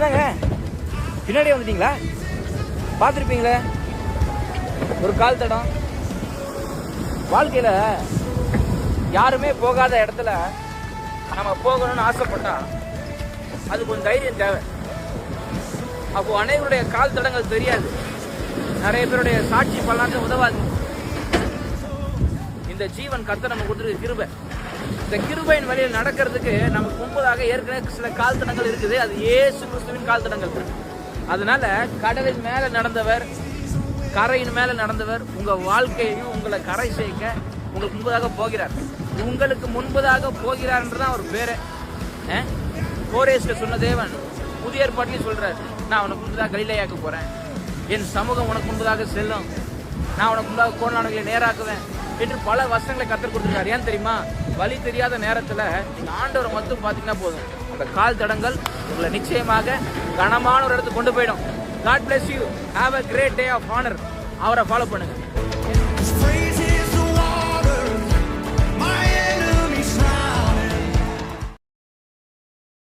என்னங்க பின்னாடியே வந்துட்டீங்களா? பார்த்துருப்பீங்களே ஒரு கால் தடம். வாழ்க்கையில யாருமே போகாத இடத்துல நம்ம போகணும்னு ஆசைப்பட்டா அது கொஞ்சம் தைரியம் தேவை. அப்போ அனைவருடைய கால் தடங்கள் தெரியாது, நிறைய பேருடைய சாட்சி பல்லாண்டு உதவாது. இந்த ஜீவன் கர்த்தர் நம்ம கொடுத்துருக்கு கிருபை. இந்த கிருபையின் வழியில் நடக்கிறதுக்கு நமக்கு முன்பதாக ஏற்கனவே சில கால் தடங்கள் இருக்குது. அது இயேசு கிறிஸ்துவின் கால் தடங்கள். அதனால கடலின் மேல நடந்தவர், கரையின் மேல நடந்தவர் உங்க வாழ்க்கையையும் உங்களை கரை சேர்க்க உங்களுக்கு முன்பதாக போகிறார். உங்களுக்கு முன்பதாக போகிறார்ன்றதான் அவர் பேரு. கோரேஸ்ல சொன்ன தேவன் புதிய ஏற்பாட்டிலையும் சொல்றாரு, நான் உனக்கு முன்பதாக கலிலேயாக்க போறேன், என் சமூகம் உனக்கு முன்பதாக செல்லும், நான் உனக்கு முன்பதாக கோணானவர்களை நேராக்குவேன் என்று பல வசனங்களை கற்றுக் கொடுத்துருக்காரு. ஏன் தெரியுமா? வழி தெரியாத நேரத்துல நீங்க ஆண்டவரை மட்டும் பாத்தீங்கன்னா போதும், அந்த கால் தடங்கள் உங்களை நிச்சயமாக கனமான ஒரு இடத்துக்கு கொண்டு போயிடும். God bless you. Have a great day of honor. அவரை ஃபாலோ பண்ணுங்க.